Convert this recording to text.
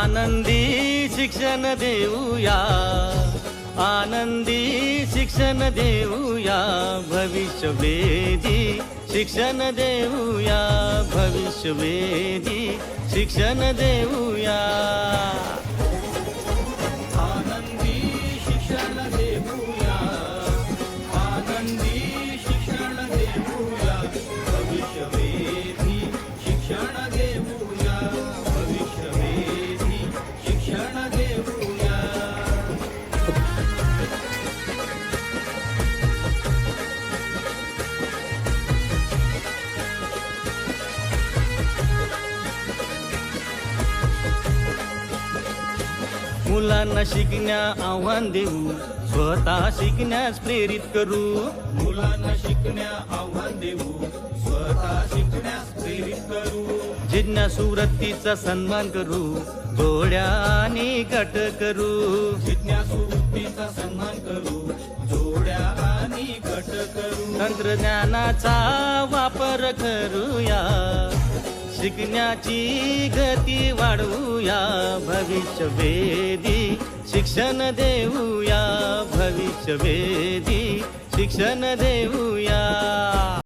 आनंदी शिक्षण देऊया, आनंदी शिक्षण देऊया, भविष्यवेधी शिक्षण देऊया, भविष्यवेधी शिक्षण देऊया. आनंदी शिक्षण देऊया, आनंदी शिक्षण देऊया, भविष्यवेधी शिक्षण देऊया, भविष्यवेधी शिक्षण देऊया. मुलांना शिकण्या आव्हान देऊ, स्वतः शिकण्यास प्रेरित करू. मुलांना शिकण्या आव्हान देऊ, स्वतः शिकण्यास प्रेरित करू. जिज्ञासू वृत्तीचा सन्मान करू, जोड्या आणि गट करू. जिज्ञासू वृत्तीचा सन्मान करू, जोड्या आणि गट करू. तंत्रज्ञानाचा वापर करूया, शिकण्याची गती वाढवूया, भविष्यवेधी शिक्षण देऊया, भविष्यवेधी शिक्षण देऊया.